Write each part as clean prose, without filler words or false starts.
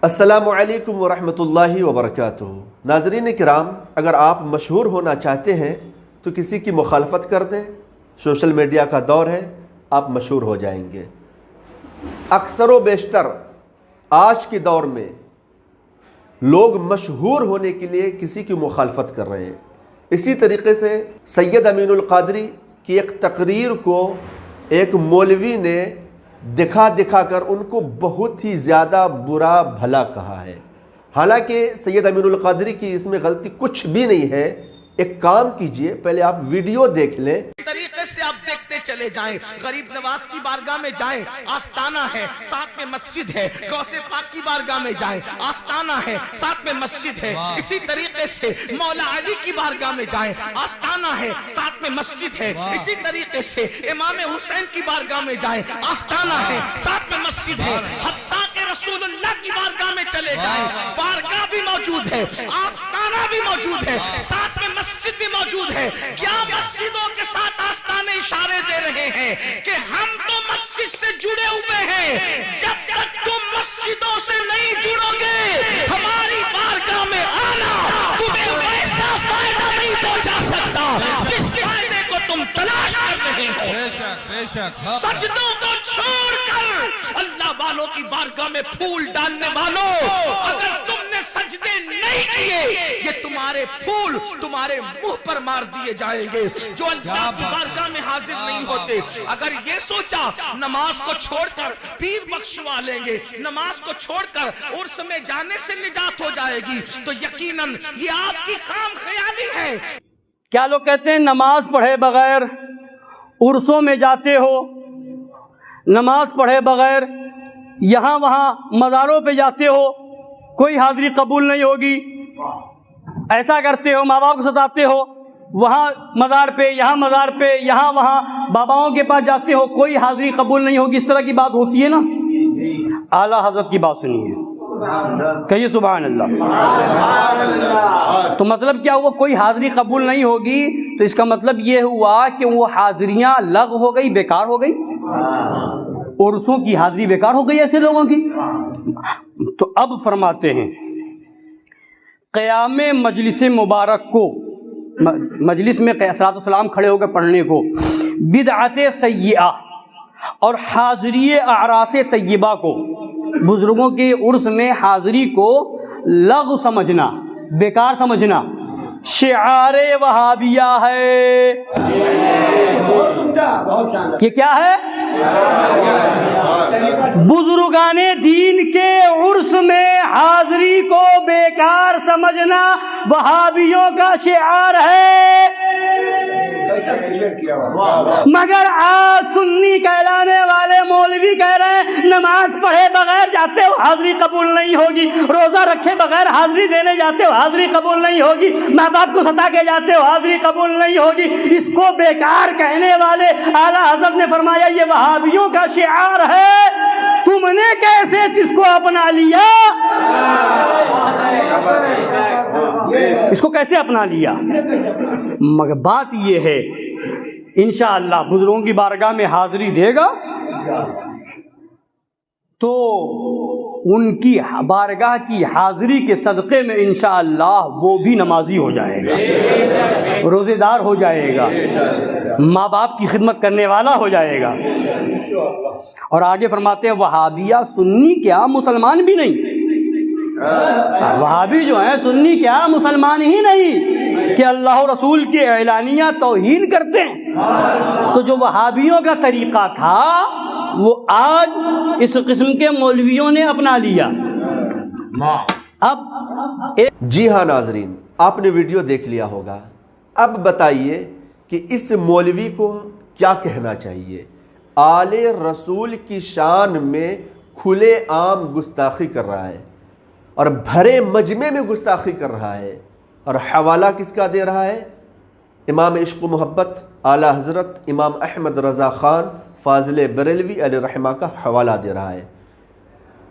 السلام علیکم ورحمۃ اللہ وبرکاتہ۔ ناظرین کرام، اگر آپ مشہور ہونا چاہتے ہیں تو کسی کی مخالفت کر دیں، سوشل میڈیا کا دور ہے، آپ مشہور ہو جائیں گے۔ اکثر و بیشتر آج کے دور میں لوگ مشہور ہونے کے لیے کسی کی مخالفت کر رہے ہیں۔ اسی طریقے سے سید امین القادری کی ایک تقریر کو ایک مولوی نے دکھا کر ان کو بہت ہی زیادہ برا بھلا کہا ہے، حالانکہ سید امین القادری کی اس میں غلطی کچھ بھی نہیں ہے۔ ایک کام کیجئے، پہلے آپ ویڈیو دیکھ لیں۔ طریقے سے آپ دیکھتے چلے جائیں، غریب نواز کی بارگاہ میں جائیں، آستانہ ہے، ساتھ میں مسجد ہے۔ غوث پاک کی بارگاہ میں جائیں، آستانہ ہے، ساتھ میں مسجد ہے۔ اسی طریقے سے مولا علی کی بارگاہ میں جائیں، آستانہ ہے، ساتھ میں مسجد ہے۔ اسی طریقے سے امام حسین کی بارگاہ میں جائیں، آستانہ ہے، ساتھ میں مسجد ہے۔ حتیٰ کہ رسول اللہ کی بارگاہ میں چلے جائیں، بارگاہ بھی موجود ہے، آستانہ بھی موجود ہے، ساتھ میں مسجد بھی موجود ہے۔ کیا مسجدوں کے ساتھ آستانے اشارے دے رہے ہیں کہ ہم تو مسجد سے جڑے ہوئے ہیں، جب تک تم مسجدوں سے نہیں جڑو گے ہماری بارگاہ میں آنا تمہیں ویسا فائدہ نہیں پہنچا سکتا جس فائدے کو تم تلاش کر رہے ہو۔ بے شک سجدوں کو چھوڑ کر اللہ والوں کی بارگاہ میں پھول ڈالنے والوں، اگر تم نے سجدے نہیں کیے یہ تمہارے پھول تمہارے منہ پر مار دیے جائیں گے۔ جو اللہ کی بارگاہ میں حاضر نہیں ہوتے، اگر یہ سوچا نماز کو چھوڑ کر پیر بخشوا لیں گے، نماز کو چھوڑ کر عرس میں جانے سے نجات ہو جائے گی، تو یقیناً یہ آپ کی خام خیالی ہے۔ کیا لوگ کہتے ہیں نماز پڑھے بغیر عرسوں میں جاتے ہو، نماز پڑھے بغیر یہاں وہاں مزاروں پہ جاتے ہو، کوئی حاضری قبول نہیں ہوگی، ایسا کرتے ہو، ماں باپ کو ستاتے ہو، وہاں مزار پہ یہاں مزار پہ یہاں وہاں باباؤں کے پاس جاتے ہو، کوئی حاضری قبول نہیں ہوگی، اس طرح کی بات ہوتی ہے نا۔ اعلیٰ حضرت کی بات سنیے، کہیے سبحان اللہ۔ تو مطلب کیا ہوا؟ کوئی حاضری قبول نہیں ہوگی تو اس کا مطلب یہ ہوا کہ وہ حاضریاں لغو ہو گئی، بیکار ہو گئی، عرسوں کی حاضری بیکار ہو گئی ایسے لوگوں کی۔ تو اب فرماتے ہیں قیام مجلس مبارک کو، مجلس میں صلاۃ والسلام کھڑے ہو کر پڑھنے کو بدعت سیئہ اور حاضری اعراس طیبہ کو، بزرگوں کے عرس میں حاضری کو لغو سمجھنا، بیکار سمجھنا، شعار وہابیہ ہے۔ یہ کیا ہے؟ بزرگان دین کے عرس میں حاضری کو بیکار سمجھنا وہابیوں کا شعار ہے۔ مگر آج سنی کہلانے والے مولوی کہہ رہے ہیں نماز پڑھے بغیر جاتے ہو حاضری قبول نہیں ہوگی، روزہ رکھے بغیر حاضری دینے جاتے ہو حاضری قبول نہیں ہوگی، ماں باپ کو ستا کے جاتے ہو حاضری قبول نہیں ہوگی۔ اس کو بیکار کہنے والے اعلیٰ حضرت نے فرمایا یہ وہابیوں کا شعار ہے۔ تم نے کیسے اس کو اپنا لیا؟ اس کو کیسے اپنا لیا؟ مگر بات یہ ہے انشاءاللہ بزرگوں کی بارگاہ میں حاضری دے گا تو ان کی بارگاہ کی حاضری کے صدقے میں انشاءاللہ وہ بھی نمازی ہو جائے گا، روزے دار ہو جائے گا، ماں باپ کی خدمت کرنے والا ہو جائے گا۔ اور آگے فرماتے ہیں وہابیہ سنی کیا مسلمان بھی نہیں، وہابی جو ہیں سنی کیا مسلمان ہی نہیں کہ اللہ و رسول کی اعلانیہ توہین کرتے ہیں۔ تو جو وہابیوں کا طریقہ تھا وہ آج اس قسم کے مولویوں نے اپنا لیا۔ اب جی ہاں ناظرین، آپ نے ویڈیو دیکھ لیا ہوگا، اب بتائیے کہ اس مولوی کو کیا کہنا چاہیے؟ آل رسول کی شان میں کھلے عام گستاخی کر رہا ہے اور بھرے مجمع میں گستاخی کر رہا ہے، اور حوالہ کس کا دے رہا ہے؟ امام عشق و محبت اعلیٰ حضرت امام احمد رضا خان فاضل بریلوی علیہ رحمہ کا حوالہ دے رہا ہے۔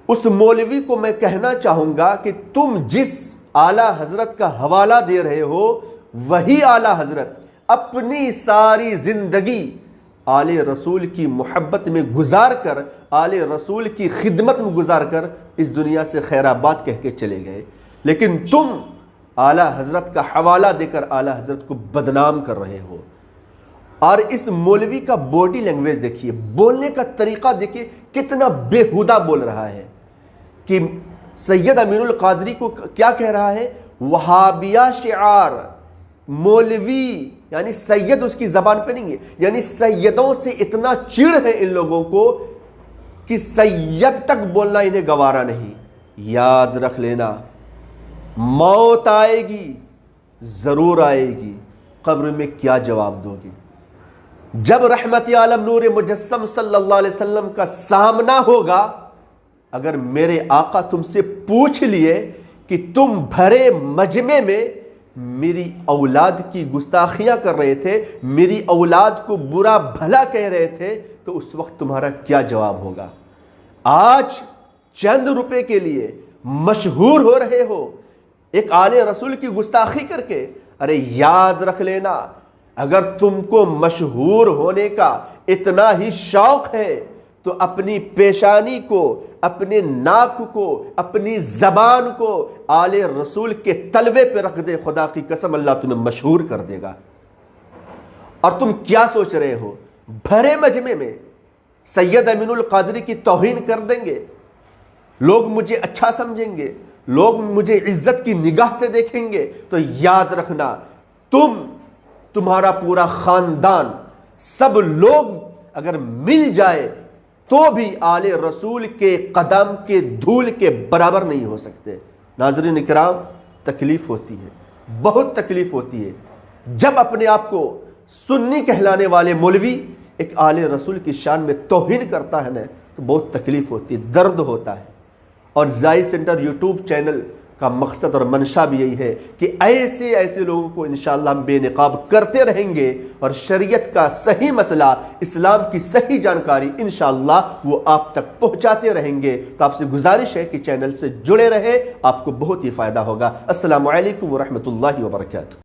اس مولوی کو میں کہنا چاہوں گا کہ تم جس اعلیٰ حضرت کا حوالہ دے رہے ہو وہی اعلیٰ حضرت اپنی ساری زندگی آل رسول کی محبت میں گزار کر، آل رسول کی خدمت میں گزار کر اس دنیا سے خیر آباد کہہ کے چلے گئے، لیکن تم اعلیٰ حضرت کا حوالہ دے کر اعلیٰ حضرت کو بدنام کر رہے ہو۔ اور اس مولوی کا باڈی لینگویج دیکھیے، بولنے کا طریقہ دیکھیے، کتنا بیہودہ بول رہا ہے کہ سید امین القادری کو کیا کہہ رہا ہے؟ وہابیہ شعار، مولوی یعنی سید اس کی زبان پہ نہیں ہے، یعنی سیدوں سے اتنا چڑ ہے ان لوگوں کو کہ سید تک بولنا انہیں گوارا نہیں۔ یاد رکھ لینا، موت آئے گی، ضرور آئے گی، قبر میں کیا جواب دو گے؟ جب رحمت عالم نور مجسم صلی اللہ علیہ وسلم کا سامنا ہوگا، اگر میرے آقا تم سے پوچھ لیے کہ تم بھرے مجمع میں میری اولاد کی گستاخیاں کر رہے تھے، میری اولاد کو برا بھلا کہہ رہے تھے، تو اس وقت تمہارا کیا جواب ہوگا؟ آج چند روپے کے لیے مشہور ہو رہے ہو ایک آل رسول کی گستاخی کر کے۔ ارے یاد رکھ لینا، اگر تم کو مشہور ہونے کا اتنا ہی شوق ہے تو اپنی پیشانی کو، اپنے ناک کو، اپنی زبان کو آل رسول کے تلوے پہ رکھ دے، خدا کی قسم اللہ تمہیں مشہور کر دے گا۔ اور تم کیا سوچ رہے ہو؟ بھرے مجمع میں سید امین القادری کی توہین کر دیں گے، لوگ مجھے اچھا سمجھیں گے، لوگ مجھے عزت کی نگاہ سے دیکھیں گے، تو یاد رکھنا تمہارا پورا خاندان، سب لوگ اگر مل جائے تو بھی آل رسول کے قدم کے دھول کے برابر نہیں ہو سکتے۔ ناظرین کرام، تکلیف ہوتی ہے، بہت تکلیف ہوتی ہے جب اپنے آپ کو سنی کہلانے والے مولوی ایک آل رسول کی شان میں توہین کرتا ہے نا، تو بہت تکلیف ہوتی ہے، درد ہوتا ہے۔ اور زائی سینٹر یوٹیوب چینل کا مقصد اور منشا بھی یہی ہے کہ ایسے لوگوں کو انشاءاللہ ہم بے نقاب کرتے رہیں گے، اور شریعت کا صحیح مسئلہ، اسلام کی صحیح جانکاری انشاءاللہ وہ آپ تک پہنچاتے رہیں گے۔ تو آپ سے گزارش ہے کہ چینل سے جڑے رہے، آپ کو بہت ہی فائدہ ہوگا۔ السلام علیکم ورحمۃ اللہ وبرکاتہ۔